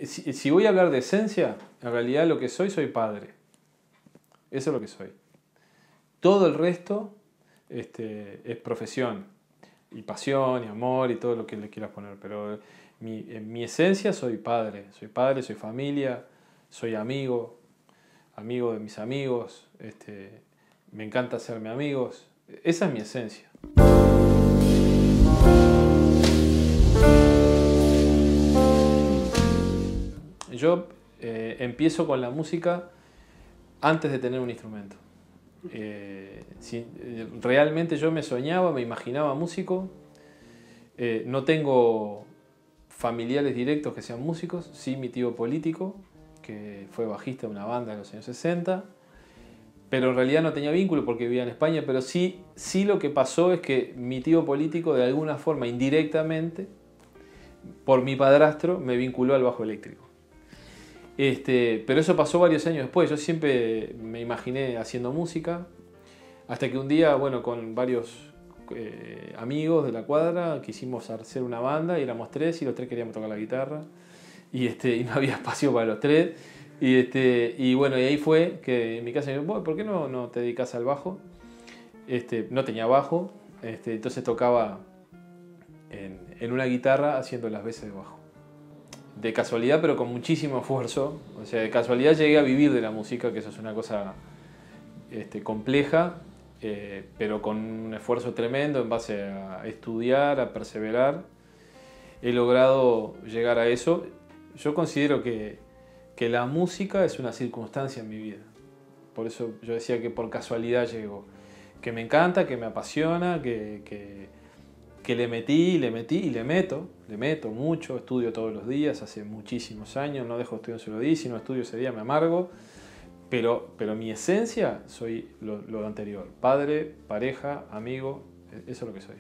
si voy a hablar de esencia, en realidad lo que soy padre. Eso es lo que soy. Todo el resto es profesión, y pasión, y amor, y todo lo que le quieras poner. Pero en mi esencia soy padre, soy familia, soy amigo de mis amigos, me encanta hacerme amigos. Esa es mi esencia. Yo empiezo con la música antes de tener un instrumento. Realmente yo me soñaba, me imaginaba músico. No tengo familiares directos que sean músicos, sí mi tío político, que fue bajista de una banda en los años 60, pero en realidad no tenía vínculo porque vivía en España, pero sí lo que pasó es que mi tío político de alguna forma, indirectamente, por mi padrastro, me vinculó al bajo eléctrico. Pero eso pasó varios años después. Yo siempre me imaginé haciendo música, hasta que un día, bueno, con varios amigos de la cuadra quisimos hacer una banda y éramos tres y los tres queríamos tocar la guitarra y no había espacio para los tres y bueno, y ahí fue que en mi casa me dijo, ¿por qué no te dedicas al bajo? No tenía bajo, entonces tocaba en una guitarra haciendo las veces de bajo. De casualidad, pero con muchísimo esfuerzo. O sea, de casualidad llegué a vivir de la música, que eso es una cosa compleja, pero con un esfuerzo tremendo en base a estudiar, a perseverar. He logrado llegar a eso. Yo considero que la música es una circunstancia en mi vida. Por eso yo decía que por casualidad llegó. Que me encanta, que me apasiona, que le metí y le meto mucho, estudio todos los días, hace muchísimos años, no dejo de estudiar un solo día, si no estudio ese día me amargo, pero mi esencia soy lo anterior, padre, pareja, amigo, eso es lo que soy.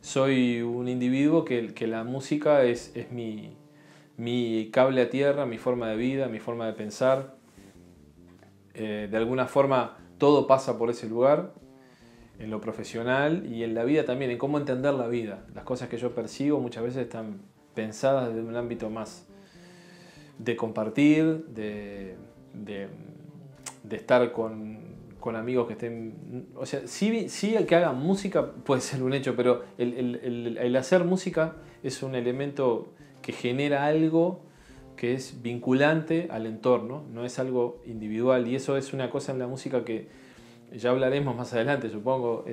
Soy un individuo que la música es mi cable a tierra, mi forma de vida, mi forma de pensar, de alguna forma todo pasa por ese lugar, en lo profesional y en la vida también, en cómo entender la vida. Las cosas que yo percibo muchas veces están pensadas desde un ámbito más de compartir, de estar con amigos que estén... O sea, sí el que haga música puede ser un hecho, pero el hacer música es un elemento que genera algo que es vinculante al entorno, no es algo individual, y eso es una cosa en la música que ya hablaremos más adelante, supongo,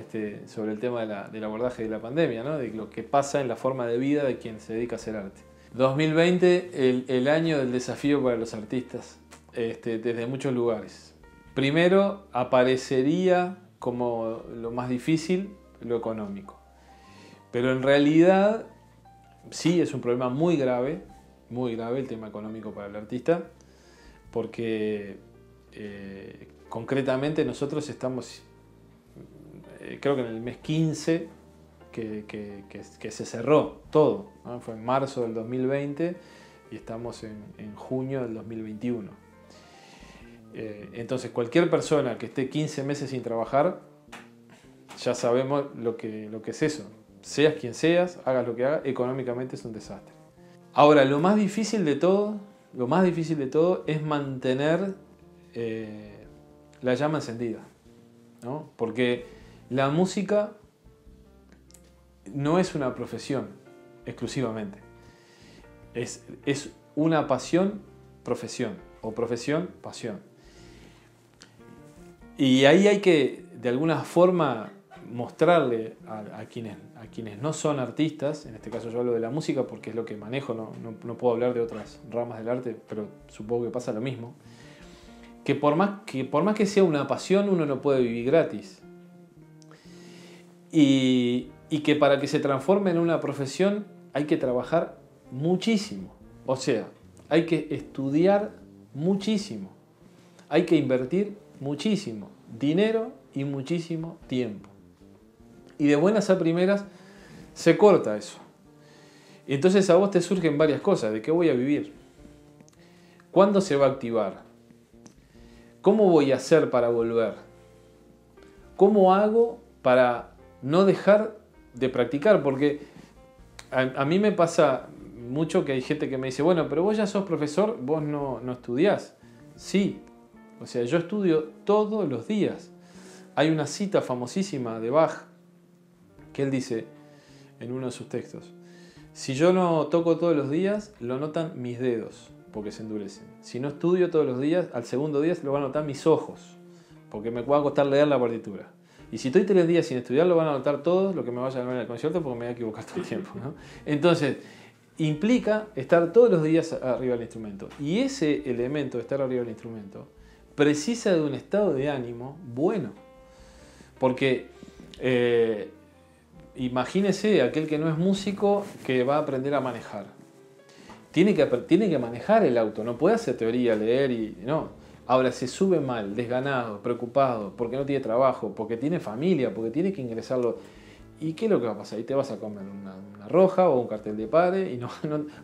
sobre el tema del abordaje de la pandemia, ¿no? De lo que pasa en la forma de vida de quien se dedica a hacer arte. 2020, el año del desafío para los artistas, desde muchos lugares. Primero, aparecería como lo más difícil, lo económico. Pero en realidad, sí es un problema muy grave el tema económico para el artista, porque... concretamente nosotros estamos, creo que en el mes 15 que se cerró todo, ¿no? Fue en marzo del 2020 y estamos en junio del 2021. Entonces cualquier persona que esté 15 meses sin trabajar, ya sabemos lo que es eso. Seas quien seas, hagas lo que hagas, económicamente es un desastre. Ahora, lo más difícil de todo es mantener la llama encendida, ¿no? Porque la música no es una profesión exclusivamente, es una pasión, profesión, o profesión, pasión. Y ahí hay que, de alguna forma, mostrarle a quienes no son artistas, en este caso yo hablo de la música porque es lo que manejo, no puedo hablar de otras ramas del arte, pero supongo que pasa lo mismo, que por más que sea una pasión, uno no puede vivir gratis. Y que para que se transforme en una profesión hay que trabajar muchísimo. O sea, hay que estudiar muchísimo. Hay que invertir muchísimo dinero y muchísimo tiempo. Y de buenas a primeras se corta eso. Y entonces a vos te surgen varias cosas. ¿De qué voy a vivir? ¿Cuándo se va a activar? ¿Cómo voy a hacer para volver? ¿Cómo hago para no dejar de practicar? Porque a mí me pasa mucho que hay gente que me dice, bueno, pero vos ya sos profesor, vos no estudiás. Sí, o sea, yo estudio todos los días. Hay una cita famosísima de Bach que él dice en uno de sus textos: si yo no toco todos los días, lo notan mis dedos, porque se endurecen. Si no estudio todos los días, al segundo día lo van a notar mis ojos, porque me va a costar leer la partitura. Y si estoy 3 días sin estudiar, lo van a notar todos lo que me vaya a ver en el concierto, porque me voy a equivocar todo el tiempo, ¿no? Entonces, implica estar todos los días arriba del instrumento. Y ese elemento de estar arriba del instrumento precisa de un estado de ánimo bueno. Porque imagínese aquel que no es músico que va a aprender a manejar. Tiene que manejar el auto, no puede hacer teoría, leer y no. Ahora se sube mal, desganado, preocupado, porque no tiene trabajo, porque tiene familia, porque tiene que ingresarlo. ¿Y qué es lo que va a pasar? Y te vas a comer una roja o un cartel de padre.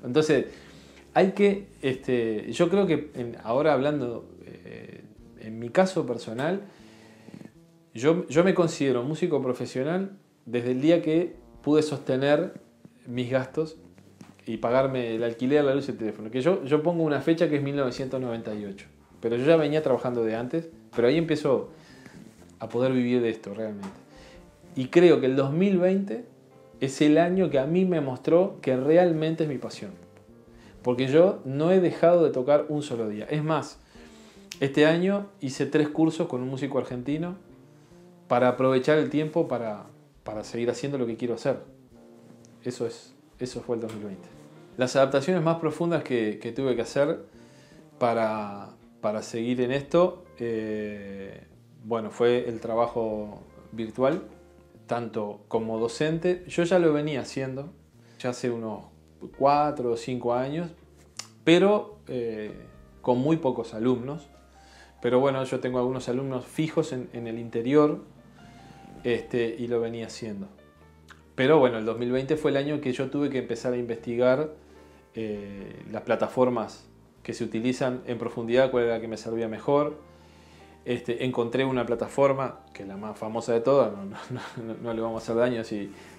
Entonces, hay que, yo creo que ahora hablando, en mi caso personal, yo me considero músico profesional desde el día que pude sostener mis gastos y pagarme el alquiler, la luz y el teléfono. Que yo pongo una fecha que es 1998. Pero yo ya venía trabajando de antes, pero ahí empiezo a poder vivir de esto realmente. Y creo que el 2020 es el año que a mí me mostró que realmente es mi pasión. Porque yo no he dejado de tocar un solo día. Es más, este año hice 3 cursos con un músico argentino para aprovechar el tiempo para seguir haciendo lo que quiero hacer. Eso fue el 2020. Las adaptaciones más profundas que tuve que hacer para seguir en esto, bueno, fue el trabajo virtual, tanto como docente. Yo ya lo venía haciendo, ya hace unos 4 o 5 años, pero con muy pocos alumnos. Pero bueno, yo tengo algunos alumnos fijos en el interior, y lo venía haciendo. Pero bueno, el 2020 fue el año que yo tuve que empezar a investigar las plataformas que se utilizan en profundidad, cuál era la que me servía mejor. Encontré una plataforma, que es la más famosa de todas, no le vamos a hacer daño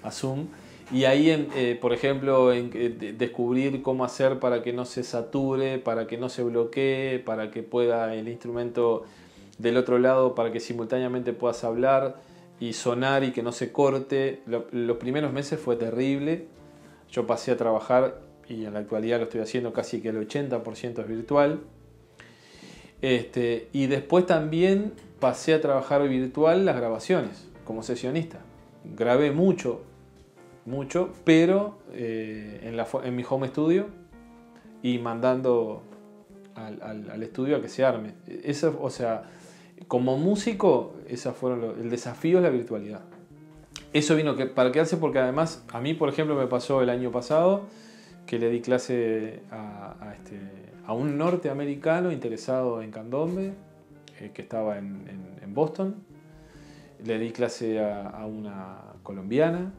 a Zoom, y ahí, por ejemplo, descubrir cómo hacer para que no se sature, para que no se bloquee, para que pueda el instrumento del otro lado, para que simultáneamente puedas hablar y sonar y que no se corte. Los primeros meses fue terrible. Yo pasé a trabajar, y en la actualidad lo estoy haciendo casi que el 80% es virtual. Y después también pasé a trabajar virtual las grabaciones como sesionista. Grabé mucho, pero en mi home studio y mandando al estudio a que se arme. Eso, o sea, como músico, el desafío es la virtualidad. Eso vino para quedarse, porque además a mí, por ejemplo, me pasó el año pasado que le di clase a un norteamericano interesado en candombe, que estaba en Boston. Le di clase a una colombiana,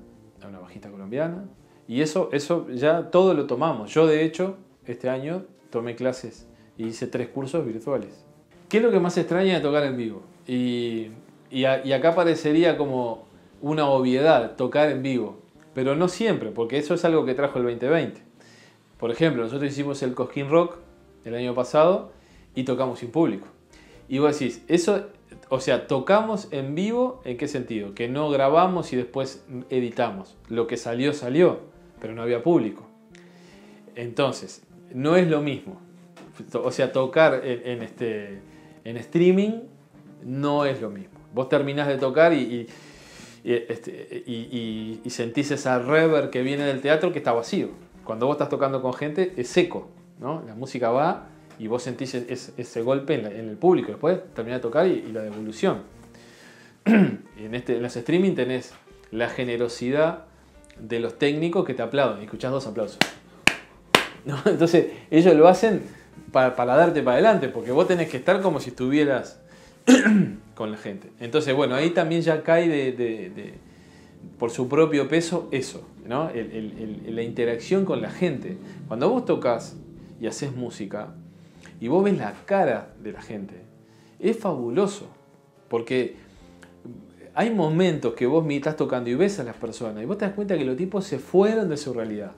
a una bajista colombiana, y eso ya todo lo tomamos. Yo, de hecho, este año tomé clases y hice 3 cursos virtuales. ¿Qué es lo que más extraña de tocar en vivo? Y acá parecería como una obviedad, tocar en vivo, pero no siempre, porque eso es algo que trajo el 2020. Por ejemplo, nosotros hicimos el Cosquín Rock el año pasado y tocamos sin público. Y vos decís, eso, o sea, tocamos en vivo, ¿en qué sentido? Que no grabamos y después editamos. Lo que salió, salió, pero no había público. Entonces, no es lo mismo. O sea, tocar en streaming no es lo mismo. Vos terminás de tocar y sentís esa reverb que viene del teatro, que está vacío. Cuando vos estás tocando con gente es seco, ¿no? La música va y vos sentís ese golpe en el público. Después terminás de tocar y la devolución. En los streaming tenés la generosidad de los técnicos que te aplauden. Escuchás 2 aplausos, ¿no? Entonces ellos lo hacen para darte para adelante, porque vos tenés que estar como si estuvieras con la gente. Entonces, bueno, ahí también ya cae por su propio peso eso, ¿no? La interacción con la gente. Cuando vos tocas y haces música y vos ves la cara de la gente, es fabuloso, porque hay momentos que vos estás tocando y ves a las personas y vos te das cuenta que los tipos se fueron de su realidad.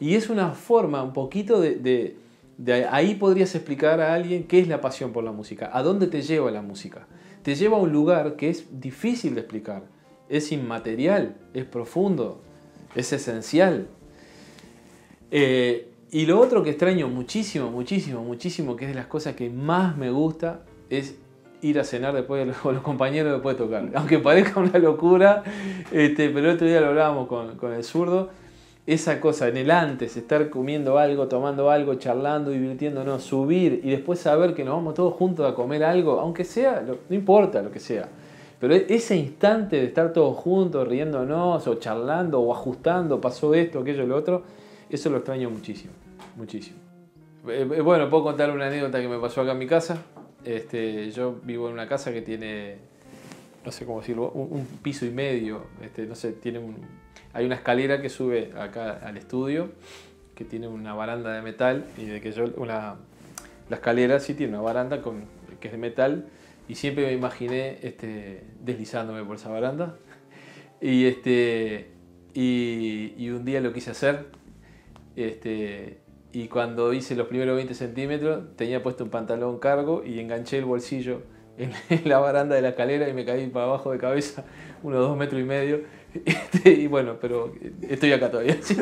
Y es una forma un poquito de ahí podrías explicar a alguien qué es la pasión por la música, a dónde te lleva la música. Te lleva a un lugar que es difícil de explicar, es inmaterial, es profundo, es esencial. Y lo otro que extraño muchísimo, muchísimo, muchísimo, que es de las cosas que más me gusta, es ir a cenar después con los compañeros después de tocar. Aunque parezca una locura, pero el otro día lo hablábamos con el zurdo, esa cosa en el antes, estar comiendo algo, tomando algo, charlando, divirtiéndonos, subir y después saber que nos vamos todos juntos a comer algo, aunque sea, no importa lo que sea. Pero ese instante de estar todos juntos, riéndonos, o charlando, o ajustando, pasó esto, aquello, lo otro, eso lo extraño muchísimo, muchísimo. Bueno, puedo contar una anécdota que me pasó acá en mi casa. Yo vivo en una casa que tiene, no sé cómo decirlo, un piso y medio. No sé, hay una escalera que sube acá al estudio, que tiene una baranda de metal, y de que la escalera sí tiene una baranda que es de metal, y siempre me imaginé deslizándome por esa baranda. Y un día lo quise hacer. Y cuando hice los primeros 20 centímetros tenía puesto un pantalón cargo y enganché el bolsillo en la baranda de la escalera y me caí para abajo de cabeza unos 2,5 metros. Y bueno, pero estoy acá todavía. ¿Sí?